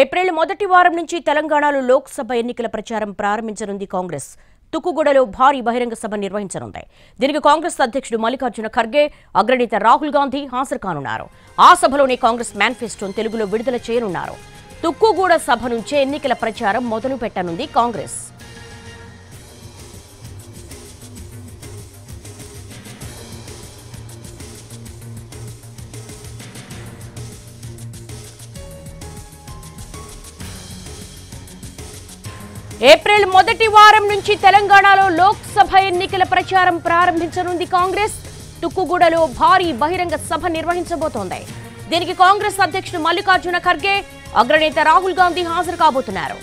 April మొదటి వారం నుంచి తెలంగాణలో లోక్సభ ఎన్నికల ప్రచారం ప్రారంభించనుంది కాంగ్రెస్. తుక్కుగూడలో భారీ బహిరంగ సభ నిర్వహించనుంది. దీనికి కాంగ్రెస్ అధ్యక్షుడు మల్లికార్జున ఖర్గే, అగ్రనేత రాహుల్ గాంధీ హాజరు కానున్నారు. ఆ సభలోనే కాంగ్రెస్ మేనిఫెస్టోను తెలుగులో విడుదల చేయనున్నారు. తుక్కుగూడ సభ నుంచే ఎన్నికల ప్రచారం మొదలు పెట్టనుంది కాంగ్రెస్. ఏప్రిల్ మొదటి వారం నుంచి తెలంగాణలో లోక్సభ ఎన్నికల ప్రచారం ప్రారంభించనుంది కాంగ్రెస్. తుక్కుగూడలో భారీ బహిరంగ సభ నిర్వహించబోతోంది. దీనికి కాంగ్రెస్ అధ్యక్షుడు మల్లికార్జున ఖర్గే, అగ్రనేత రాహుల్ గాంధీ హాజరు కాబోతున్నారు.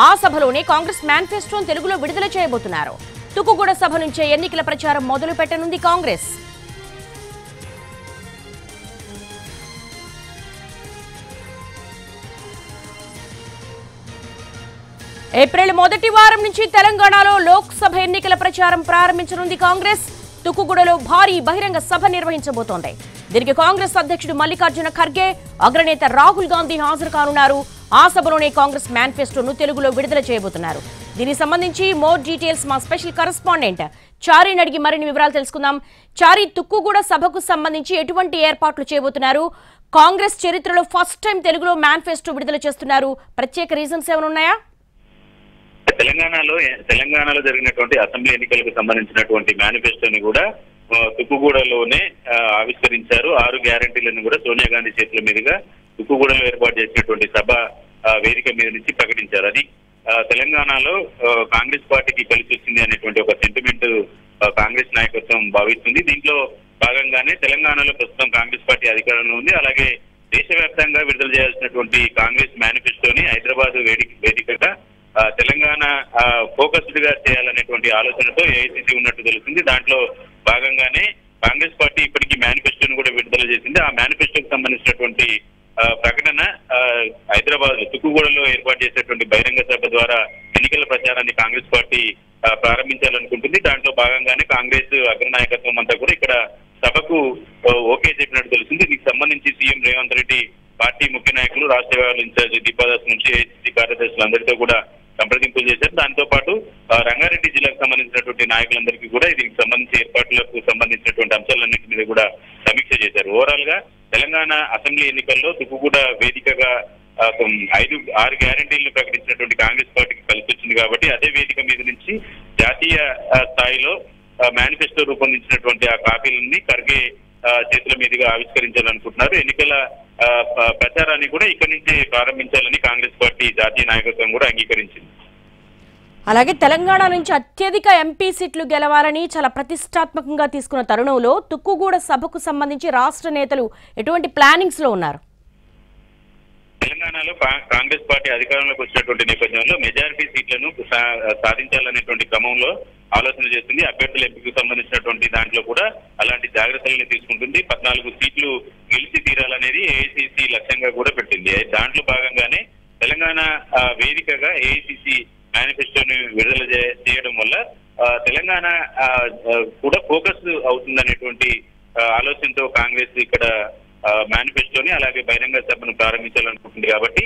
ఆ సభలోనే కాంగ్రెస్ మేనిఫెస్టోను తెలుగులో విడుదల చేయబోతున్నారు. తుక్కుగూడ సభ నుంచే ఎన్నికల ప్రచారం మొదలు పెట్టనుంది కాంగ్రెస్. ఏప్రిల్ మొదటి వారం నుంచి తెలంగాణలో లోక్సభ ఎన్నికల ప్రచారం ప్రారంభించనుంది కాంగ్రెస్. తుక్కుగూడలో భారీ బహిరంగ సభ నిర్వహించబోతోంది. దీనికి కాంగ్రెస్ అధ్యక్షుడు మల్లికార్జున ఖర్గే, అగ్రనేత రాహుల్ గాంధీ హాజరు కానున్నారు. ఆ సభలోనే కాంగ్రెస్ మేనిఫెస్టోను తెలుగులో విడుదల చేయబోతున్నారు. దీనికి సంబంధించి మోర్ డీటెయిల్స్ మా స్పెషల్ కరెస్పాండెంట్ చారీని అడిగి మరిన్ని వివరాలు తెలుసుకుందాం. చారీ, తుక్కుగూడ సభకు సంబంధించి ఎటువంటి ఏర్పాట్లు చేయబోతున్నారు? కాంగ్రెస్ చరిత్రలో ఫస్ట్ టైం తెలుగులో మేనిఫెస్టో విడుదల చేస్తున్నారు. ప్రత్యేక రీజన్స్ ఏమైనా ఉన్నాయా? తెలంగాణలో జరిగినటువంటి అసెంబ్లీ ఎన్నికలకు సంబంధించినటువంటి మేనిఫెస్టోని కూడా తుక్కుగూడలోనే ఆవిష్కరించారు. 6 గ్యారంటీలను కూడా సోనియా గాంధీ చేతుల మీదుగా తుక్కుగూడలో ఏర్పాటు చేసినటువంటి సభ వేదిక మీద నుంచి ప్రకటించారు. అది తెలంగాణలో కాంగ్రెస్ పార్టీకి కలిసి వచ్చింది అనేటువంటి ఒక సెంటిమెంట్ కాంగ్రెస్ నాయకత్వం భావిస్తుంది. దీంట్లో భాగంగానే తెలంగాణలో ప్రస్తుతం కాంగ్రెస్ పార్టీ అధికారంలో ఉంది. అలాగే దేశవ్యాప్తంగా విడుదల చేయాల్సినటువంటి కాంగ్రెస్ మేనిఫెస్టోని హైదరాబాద్ వేదికగా తెలంగాణ ఫోకస్డ్ గా చేయాలనేటువంటి ఆలోచనతో ఏఐసీసీ ఉన్నట్టు తెలుస్తుంది. దాంట్లో భాగంగానే కాంగ్రెస్ పార్టీ ఇప్పటికీ మేనిఫెస్టోను కూడా విడుదల చేసింది. ఆ మేనిఫెస్టోకి సంబంధించినటువంటి ప్రకటన హైదరాబాద్ తుక్కుగూడలో ఏర్పాటు చేసేటువంటి బహిరంగ సభ ద్వారా ఎన్నికల ప్రచారాన్ని కాంగ్రెస్ పార్టీ ప్రారంభించాలనుకుంటుంది. దాంట్లో భాగంగానే కాంగ్రెస్ అగ్రనాయకత్వం అంతా కూడా ఇక్కడ సభకు ఓకే చెప్పినట్టు తెలుస్తుంది. దీనికి సంబంధించి సీఎం రేవంత్ రెడ్డి, పార్టీ ముఖ్య నాయకులు, రాష్ట్ర వ్యవహారాల ఇన్ఛార్జి దీపాదాస్ నుంచి ఏఐసీసీ కార్యదర్శులందరితో కూడా సంప్రదింపులు చేశారు. దాంతో పాటు రంగారెడ్డి జిల్లాకు సంబంధించినటువంటి నాయకులందరికీ కూడా దీనికి సంబంధించి ఏర్పాట్లకు సంబంధించినటువంటి అంశాలన్నింటి మీద కూడా సమీక్ష చేశారు. ఓవరాల్ గా తెలంగాణ అసెంబ్లీ ఎన్నికల్లో తుక్కుగూడ వేదికగా 6 గ్యారంటీలను ప్రకటించినటువంటి కాంగ్రెస్ పార్టీకి కలిసి వచ్చింది కాబట్టి అదే వేదిక మీద నుంచి జాతీయ స్థాయిలో మేనిఫెస్టో రూపొందించినటువంటి ఆ కాపీలని ఖర్గే చేతుల మీదుగా ఆవిష్కరించాలనుకుంటున్నారు. ఎన్నికల ప్రచారాన్ని కూడా ఇక్కడి నుంచే ప్రారంభించాలని కాంగ్రెస్ పార్టీ జాతీయ నాయకత్వం కూడా అంగీకరించింది. అలాగే తెలంగాణ నుంచి అత్యధిక ఎంపీ సీట్లు గెలవాలని చాలా ప్రతిష్టాత్మకంగా తీసుకున్న తరుణంలో తుక్కుగూడ సభకు సంబంధించి రాష్ట్ర నేతలు ఎటువంటి ప్లానింగ్స్ లో ఉన్నారు? తెలంగాణలో కాంగ్రెస్ పార్టీ అధికారంలోకి వచ్చినటువంటి నేపథ్యంలో మెజారిటీ సీట్లను సాధించాలనేటువంటి క్రమంలో ఆలోచన చేస్తుంది. అభ్యర్థుల ఎంపికకు సంబంధించినటువంటి దాంట్లో కూడా అలాంటి జాగ్రత్తలను తీసుకుంటుంది. 14 సీట్లు గెలిచి తీరాలనేది ఏఐసీసీ లక్ష్యంగా కూడా పెట్టింది. దాంట్లో భాగంగానే తెలంగాణ వేదికగా ఏఐసీసీ మేనిఫెస్టోని విడుదల చేయడం వల్ల తెలంగాణ కూడా ఫోకస్ అవుతుందనేటువంటి ఆలోచనతో కాంగ్రెస్ ఇక్కడ మేనిఫెస్టోని అలాగే బహిరంగ సభను ప్రారంభించాలనుకుంటుంది. కాబట్టి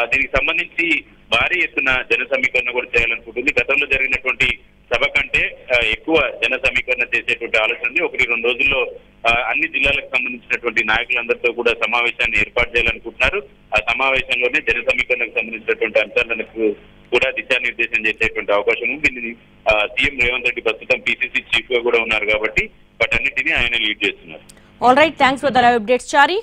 దీనికి సంబంధించి భారీ ఎత్తున జన సమీకరణ కూడా చేయాలనుకుంటుంది. గతంలో జరిగినటువంటి సభ కంటే ఎక్కువ జన సమీకరణ చేసేటువంటి ఆలోచన ఉంది. 1-2 రోజుల్లో అన్ని జిల్లాలకు సంబంధించినటువంటి నాయకులందరితో కూడా సమావేశాన్ని ఏర్పాటు చేయాలనుకుంటున్నారు. ఆ సమావేశంలోనే జన సమీకరణకు సంబంధించినటువంటి అంశాలకు కూడా దిశానిర్దేశం చేసేటువంటి అవకాశం ఉంది. దీన్ని సీఎం రేవంత్ రెడ్డి ప్రస్తుతం పీసీసీ చీఫ్ గా కూడా ఉన్నారు కాబట్టి వాటన్నిటినీ ఆయన లీడ్ చేస్తున్నారు. All right, thanks for the live updates Chari.